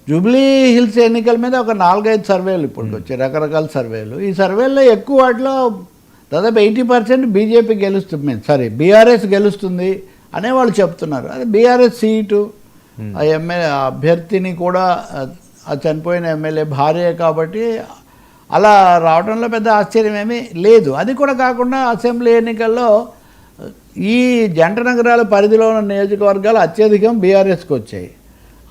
Jubilee hills ఎన్నికల మీద ఒక 4-5 సర్వేలు ఇప్పుడు వచ్చాయి, రకరకాల సర్వేలు. ఈ సర్వేల్లో ఎక్కువ వాటిలో దాదాపు 80% బీజేపీ గెలుస్తుంది, బీఆర్ఎస్ గెలుస్తుంది అనే వాళ్ళు చెప్తున్నారు. అది బీఆర్ఎస్ సీటు, ఆ ఎమ్మెల్యే అభ్యర్థిని కూడా ఆ చనిపోయిన ఎమ్మెల్యే భార్య కాబట్టి అలా రావడంలో పెద్ద ఆశ్చర్యం ఏమీ లేదు. అది కూడా కాకుండా అసెంబ్లీ ఎన్నికల్లో ఈ జంట నగరాల పరిధిలో ఉన్న నియోజకవర్గాలు అత్యధికం బీఆర్ఎస్కి వచ్చాయి.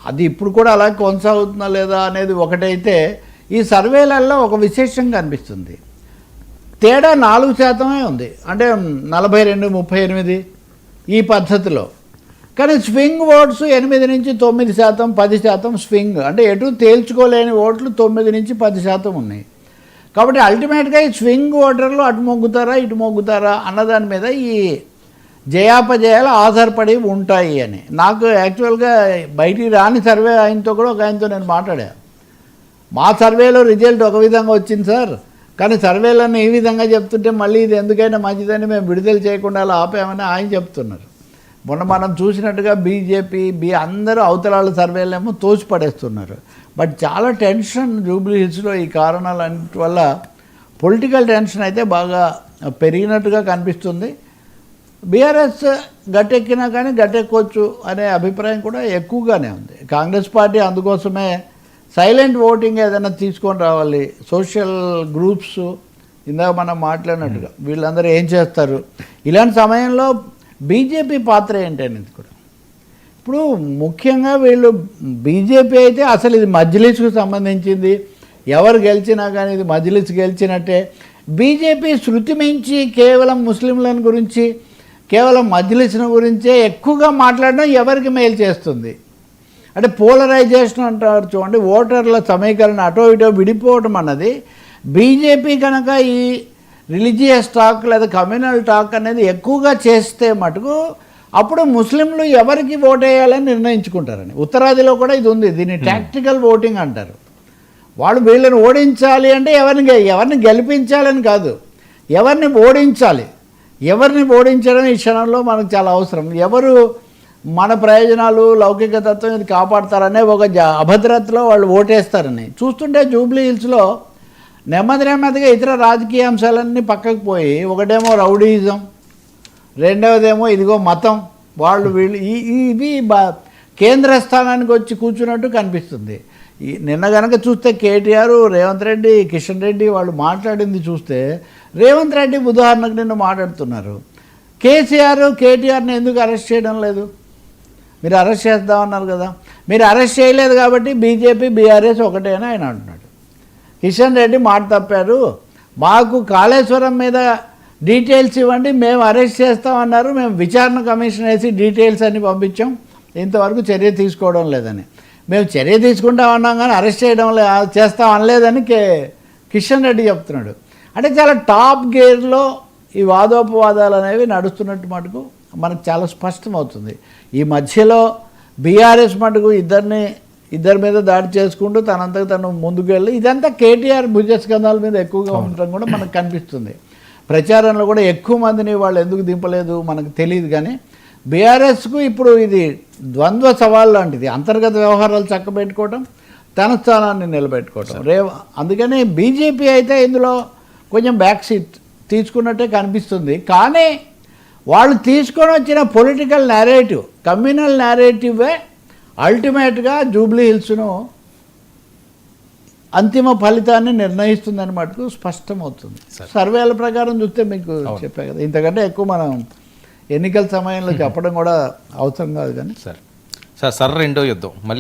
అది ఇప్పుడు కూడా అలా కొనసాగుతుందా లేదా అనేది ఒకటైతే, ఈ సర్వేలలో ఒక విశేషం కనిపిస్తుంది. తేడా 4% ఉంది, అంటే 42-38 ఈ పద్ధతిలో. కానీ స్వింగ్ ఓట్స్ 8-9%, 10% స్వింగ్, అంటే ఎటు తేల్చుకోలేని ఓట్లు 9-10% ఉన్నాయి. కాబట్టి అల్టిమేట్గా ఈ స్వింగ్ ఓటర్లు అటు మొగ్గుతారా ఇటు మొగ్గుతారా అన్నదాని మీద ఈ జయాపజయాలు ఆధారపడి ఉంటాయి అని. నాకు యాక్చువల్గా బయటికి రాని సర్వే ఆయనతో కూడా ఒక ఆయనతో నేను మాట్లాడాను. మా సర్వేలో రిజల్ట్ ఒక విధంగా వచ్చింది సార్, కానీ సర్వేలన్నీ ఈ విధంగా చెప్తుంటే మళ్ళీ ఇది ఎందుకైనా మంచిదని మేము విడుదల చేయకుండా అలా ఆపామని ఆయన చెప్తున్నారు. మొన్న మనం చూసినట్టుగా బీజేపీ అందరూ అవతలాల సర్వేలేమో తోచిపడేస్తున్నారు. బట్ చాలా టెన్షన్ జూబ్లీ హిల్స్లో ఈ కారణాలన్నిటి వల్ల పొలిటికల్ టెన్షన్ అయితే బాగా పెరిగినట్టుగా కనిపిస్తుంది. బీఆర్ఎస్ గట్టెక్కినా కానీ గట్టెక్కొచ్చు అనే అభిప్రాయం కూడా ఎక్కువగానే ఉంది. కాంగ్రెస్ పార్టీ అందుకోసమే సైలెంట్ ఓటింగ్ ఏదైనా తీసుకొని రావాలి. సోషల్ గ్రూప్స్ ఇందాక మనం మాట్లాడినట్టుగా వీళ్ళందరూ ఏం చేస్తారు, ఇలాంటి సమయంలో బీజేపీ పాత్ర ఏంటనేది కూడా. ఇప్పుడు ముఖ్యంగా వీళ్ళు బీజేపీ అయితే అసలు ఇది మజ్లిస్కు సంబంధించింది, ఎవరు గెలిచినా కానీ ఇది మజ్లిస్ గెలిచినట్టే. బీజేపీ శృతి మించి కేవలం ముస్లింలను గురించి, కేవలం మజ్లిస్ను గురించే ఎక్కువగా మాట్లాడడం ఎవరికి మేలు చేస్తుంది. అంటే పోలరైజేషన్ అంటారు చూడండి, ఓటర్ల సమీకరణ అటో ఇటో విడిపోవటం అన్నది బీజేపీ కనుక ఈ రిలీజియస్ టాక్ లేదా కమ్యూనల్ టాక్ అనేది ఎక్కువగా చేస్తే మటుకు అప్పుడు ముస్లింలు ఎవరికి ఓట్ వేయాలని నిర్ణయించుకుంటారని. ఉత్తరాదిలో కూడా ఇది ఉంది, దీన్ని టాక్టికల్ ఓటింగ్ అంటారు. వాళ్ళు వీళ్ళని ఓడించాలి అంటే ఎవరిని గెలిపించాలని కాదు, ఎవరిని ఓడించాలి. ఎవరిని ఓడించడం ఈ క్షణంలో మనకు చాలా అవసరం. ఎవరు మన ప్రయోజనాలు లౌకిక తత్వం ఇది కాపాడతారనే ఒక అభద్రతలో వాళ్ళు ఓటేస్తారని చూస్తుంటే జూబ్లీ హిల్స్లో నెమ్మదిగా ఇతర రాజకీయ అంశాలన్నీ పక్కకు పోయి, ఒకటేమో రౌడీయిజం, రెండవదేమో ఇదిగో మతం, వాళ్ళు వీళ్ళు ఇవి కేంద్ర స్థానానికి వచ్చి కూర్చున్నట్టు కనిపిస్తుంది. నిన్న కనుక చూస్తే కేటీఆర్, రేవంత్ రెడ్డి, కిషన్ రెడ్డి వాళ్ళు మాట్లాడింది చూస్తే, రేవంత్ రెడ్డి ఉదాహరణకు నిన్న మాట్లాడుతున్నారు, కేటీఆర్ని ఎందుకు అరెస్ట్ చేయడం లేదు, మీరు అరెస్ట్ చేద్దామన్నారు కదా, మీరు అరెస్ట్ చేయలేదు కాబట్టి బీజేపీ బీఆర్ఎస్ ఒకటే అని ఆయన అంటున్నాడు. కిషన్ రెడ్డి మాట తప్పారు, మాకు కాళేశ్వరం మీద డీటెయిల్స్ ఇవ్వండి, మేము అరెస్ట్ చేస్తామన్నారు, మేము విచారణ కమిషన్ వేసి డీటెయిల్స్ అన్ని పంపించాం, ఇంతవరకు చర్య తీసుకోవడం లేదని. మేము చర్య తీసుకుంటామన్నాం కానీ అరెస్ట్ చేస్తాం అనలేదని కిషన్ రెడ్డి చెప్తున్నాడు. అంటే చాలా టాప్ గేర్లో ఈ వాదోపవాదాలు అనేవి నడుస్తున్నట్టు మటుకు మనకు చాలా స్పష్టమవుతుంది. ఈ మధ్యలో బీఆర్ఎస్ మటుకు ఇద్దరి మీద దాడి చేసుకుంటూ తనంతకు తను ముందుకు వెళ్ళి ఇదంతా కేటీఆర్ భుజస్కంధాల మీద ఎక్కువగా ఉండటం కూడా మనకు కనిపిస్తుంది. ప్రచారంలో కూడా ఎక్కువ మందిని వాళ్ళు ఎందుకు దింపలేదు మనకు తెలియదు. కానీ బీఆర్ఎస్కు ఇప్పుడు ఇది ద్వంద్వ సవాల్ లాంటిది, అంతర్గత వ్యవహారాలు చక్కబెట్టుకోవటం, తన స్థానాన్ని నిలబెట్టుకోవటం. అందుకని బీజేపీ అయితే ఇందులో కొంచెం బ్యాక్ సీట్ తీసుకున్నట్టే కనిపిస్తుంది. కానీ వాళ్ళు తీసుకొని వచ్చిన పొలిటికల్ నేరేటివ్, కమ్యూనల్ నేరేటివే అల్టిమేట్గా జూబ్లీ హిల్స్ను అంతిమ ఫలితాన్ని నిర్ణయిస్తుందని మటుకు స్పష్టమవుతుంది. సర్వేల ప్రకారం చూస్తే మీకు చెప్పా కదా, ఇంతకంటే ఎక్కువ మనం ఎన్నికల సమయంలో చెప్పడం కూడా అవసరం కాదు. కానీ సార్ రెండో యుద్ధం మళ్ళీ